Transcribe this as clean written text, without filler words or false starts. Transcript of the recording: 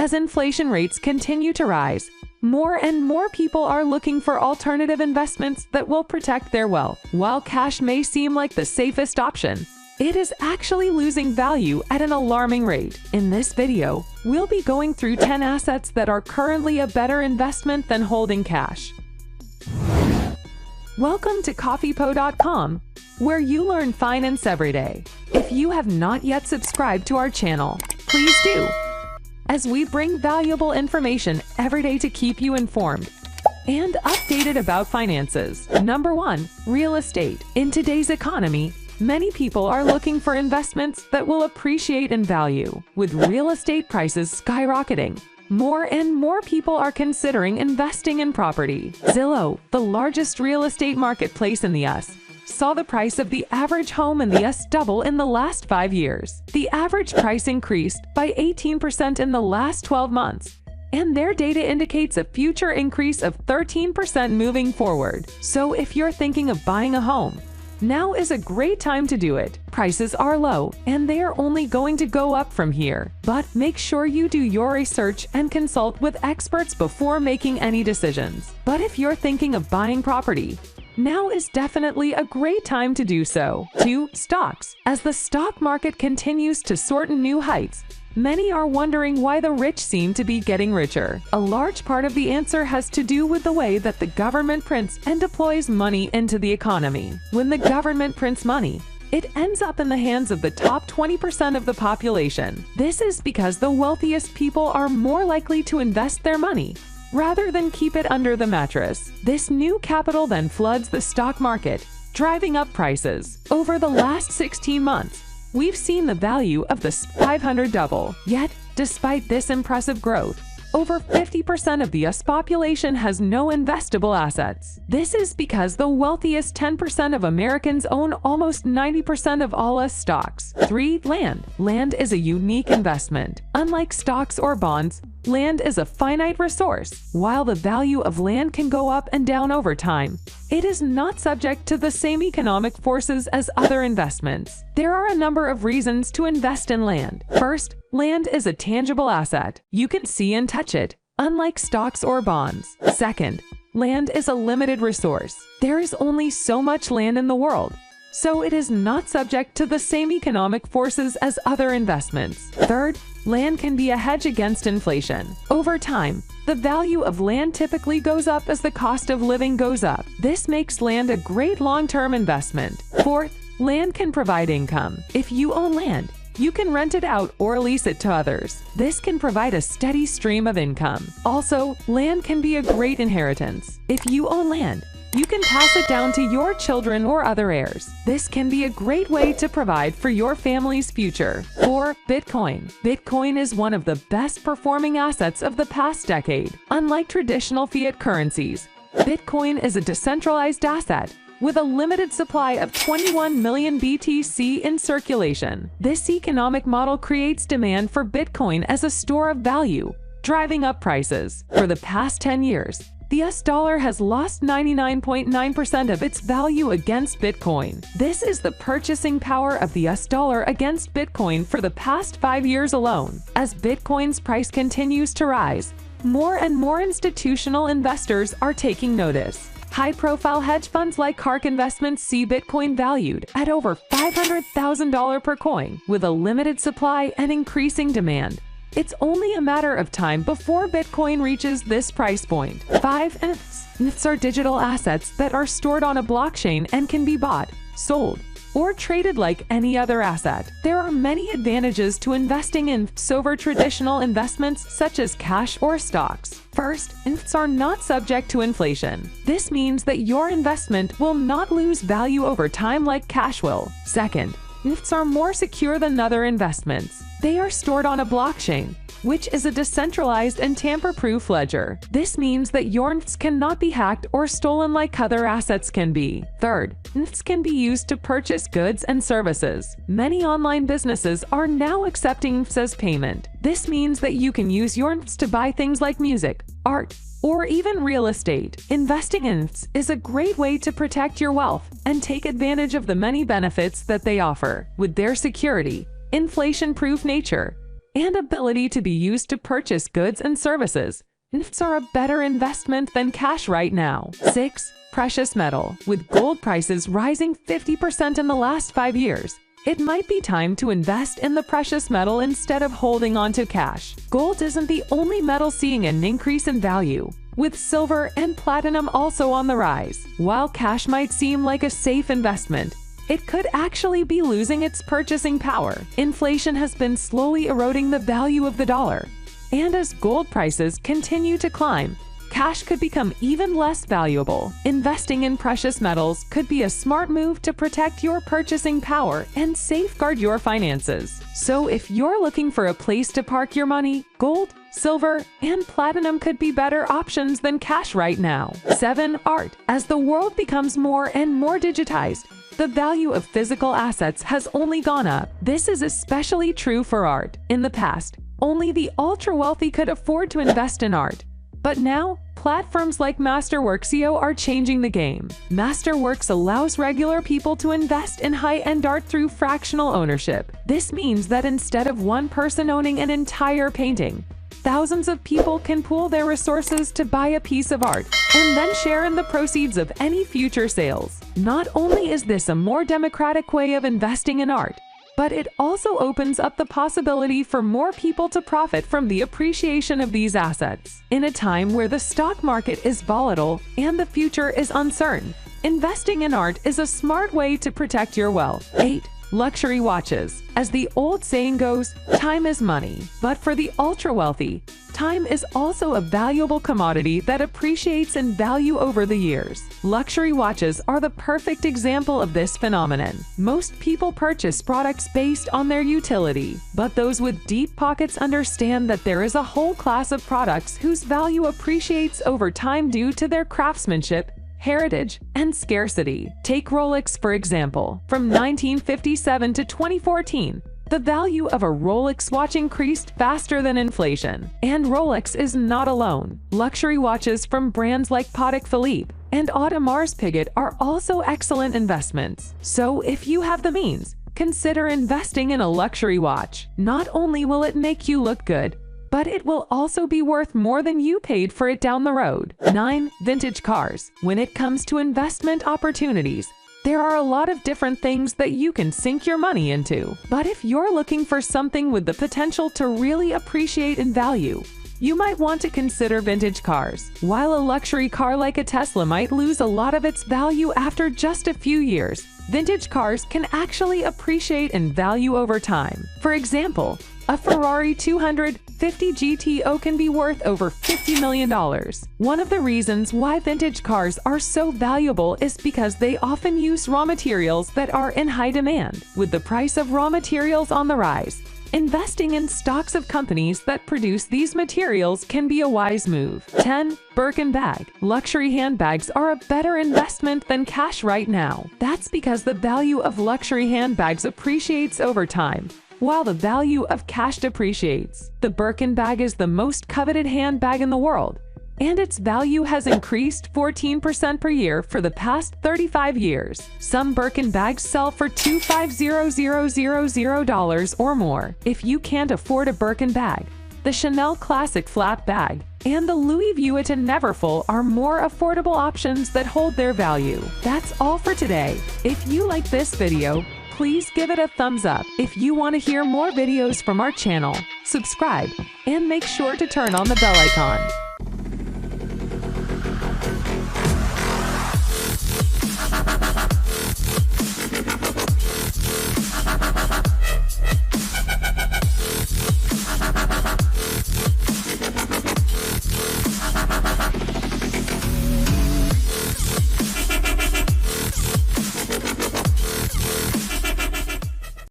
As inflation rates continue to rise, more and more people are looking for alternative investments that will protect their wealth. While cash may seem like the safest option, it is actually losing value at an alarming rate. In this video, we'll be going through 10 assets that are currently a better investment than holding cash. Welcome to Coffeepo.com, where you learn finance every day. If you have not yet subscribed to our channel, please do, as we bring valuable information every day to keep you informed and updated about finances. Number 1. Real estate. In today's economy, many people are looking for investments that will appreciate in value. With real estate prices skyrocketing, more and more people are considering investing in property. Zillow, the largest real estate marketplace in the US, saw the price of the average home in the US double in the last 5 years. The average price increased by 18% in the last 12 months, and their data indicates a future increase of 13% moving forward. So if you're thinking of buying a home, now is a great time to do it. Prices are low, and they are only going to go up from here. But make sure you do your research and consult with experts before making any decisions. But if you're thinking of buying property, now is definitely a great time to do so. 2. Stocks. As the stock market continues to soar to new heights, many are wondering why the rich seem to be getting richer. A large part of the answer has to do with the way that the government prints and deploys money into the economy. When the government prints money, it ends up in the hands of the top 20% of the population. This is because the wealthiest people are more likely to invest their money rather than keep it under the mattress. This new capital then floods the stock market, driving up prices. Over the last 16 months, we've seen the value of the S&P 500 double. Yet, despite this impressive growth, over 50% of the US population has no investable assets. This is because the wealthiest 10% of Americans own almost 90% of all US stocks. 3. Land. Land is a unique investment. Unlike stocks or bonds, land is a finite resource. While the value of land can go up and down over time, it is not subject to the same economic forces as other investments. There are a number of reasons to invest in land. First, land is a tangible asset. You can see and touch it, unlike stocks or bonds. Second, land is a limited resource. There is only so much land in the world, so it is not subject to the same economic forces as other investments. Third, land can be a hedge against inflation. Over time, the value of land typically goes up as the cost of living goes up. This makes land a great long-term investment. Fourth, land can provide income. If you own land, you can rent it out or lease it to others. This can provide a steady stream of income. Also, land can be a great inheritance. If you own land, you can pass it down to your children or other heirs. This can be a great way to provide for your family's future. 4. Bitcoin. Bitcoin is one of the best performing assets of the past decade. Unlike traditional fiat currencies, Bitcoin is a decentralized asset with a limited supply of 21 million BTC in circulation. This economic model creates demand for Bitcoin as a store of value, driving up prices. For the past 10 years, the US dollar has lost 99.9% of its value against Bitcoin. This is the purchasing power of the US dollar against Bitcoin for the past 5 years alone. As Bitcoin's price continues to rise, more and more institutional investors are taking notice. High-profile hedge funds like ARK Investments see Bitcoin valued at over $500,000 per coin. With a limited supply and increasing demand, it's only a matter of time before Bitcoin reaches this price point. 5. ETFs are digital assets that are stored on a blockchain and can be bought, sold, or traded like any other asset. There are many advantages to investing in ETFs over traditional investments such as cash or stocks. First, ETFs are not subject to inflation. This means that your investment will not lose value over time like cash will. Second, ETFs are more secure than other investments. They are stored on a blockchain, which is a decentralized and tamper-proof ledger. This means that your ETFs cannot be hacked or stolen like other assets can be. Third, ETFs can be used to purchase goods and services. Many online businesses are now accepting ETFs as payment. This means that you can use your ETFs to buy things like music, art, or even real estate. Investing in ETFs is a great way to protect your wealth and take advantage of the many benefits that they offer. With their security, inflation-proof nature, and ability to be used to purchase goods and services. NFTs are a better investment than cash right now. 6. Precious metal. With gold prices rising 50% in the last 5 years, it might be time to invest in the precious metal instead of holding on to cash. Gold isn't the only metal seeing an increase in value, with silver and platinum also on the rise. While cash might seem like a safe investment, it could actually be losing its purchasing power. Inflation has been slowly eroding the value of the dollar, and as gold prices continue to climb, cash could become even less valuable. Investing in precious metals could be a smart move to protect your purchasing power and safeguard your finances. So if you're looking for a place to park your money, gold, silver, and platinum could be better options than cash right now. 7. Art. As the world becomes more and more digitized, the value of physical assets has only gone up. This is especially true for art. In the past, only the ultra-wealthy could afford to invest in art. But now, platforms like Masterworks.io are changing the game. Masterworks allows regular people to invest in high-end art through fractional ownership. This means that instead of one person owning an entire painting, thousands of people can pool their resources to buy a piece of art and then share in the proceeds of any future sales. Not only is this a more democratic way of investing in art, but it also opens up the possibility for more people to profit from the appreciation of these assets. In a time where the stock market is volatile and the future is uncertain, investing in art is a smart way to protect your wealth. 8. Luxury watches. As the old saying goes, time is money. But for the ultra-wealthy, time is also a valuable commodity that appreciates in value over the years. Luxury watches are the perfect example of this phenomenon. Most people purchase products based on their utility, but those with deep pockets understand that there is a whole class of products whose value appreciates over time due to their craftsmanship, heritage, and scarcity. Take Rolex, for example. From 1957 to 2014, the value of a Rolex watch increased faster than inflation. And Rolex is not alone. Luxury watches from brands like Patek Philippe and Audemars Piguet are also excellent investments. So if you have the means, consider investing in a luxury watch. Not only will it make you look good, but it will also be worth more than you paid for it down the road. 9. Vintage cars. When it comes to investment opportunities, there are a lot of different things that you can sink your money into. But if you're looking for something with the potential to really appreciate in value, you might want to consider vintage cars. While a luxury car like a Tesla might lose a lot of its value after just a few years, vintage cars can actually appreciate in value over time. For example, a Ferrari 250 GTO can be worth over $50 million. One of the reasons why vintage cars are so valuable is because they often use raw materials that are in high demand. With the price of raw materials on the rise, investing in stocks of companies that produce these materials can be a wise move. 10. Birkin Bag. Luxury handbags are a better investment than cash right now. That's because the value of luxury handbags appreciates over time, while the value of cash depreciates. The Birkin bag is the most coveted handbag in the world, and its value has increased 14% per year for the past 35 years. Some Birkin bags sell for $25,000 or more. If you can't afford a Birkin bag, the Chanel Classic Flap Bag and the Louis Vuitton Neverfull are more affordable options that hold their value. That's all for today. If you like this video, please give it a thumbs up. If you want to hear more videos from our channel, subscribe and make sure to turn on the bell icon.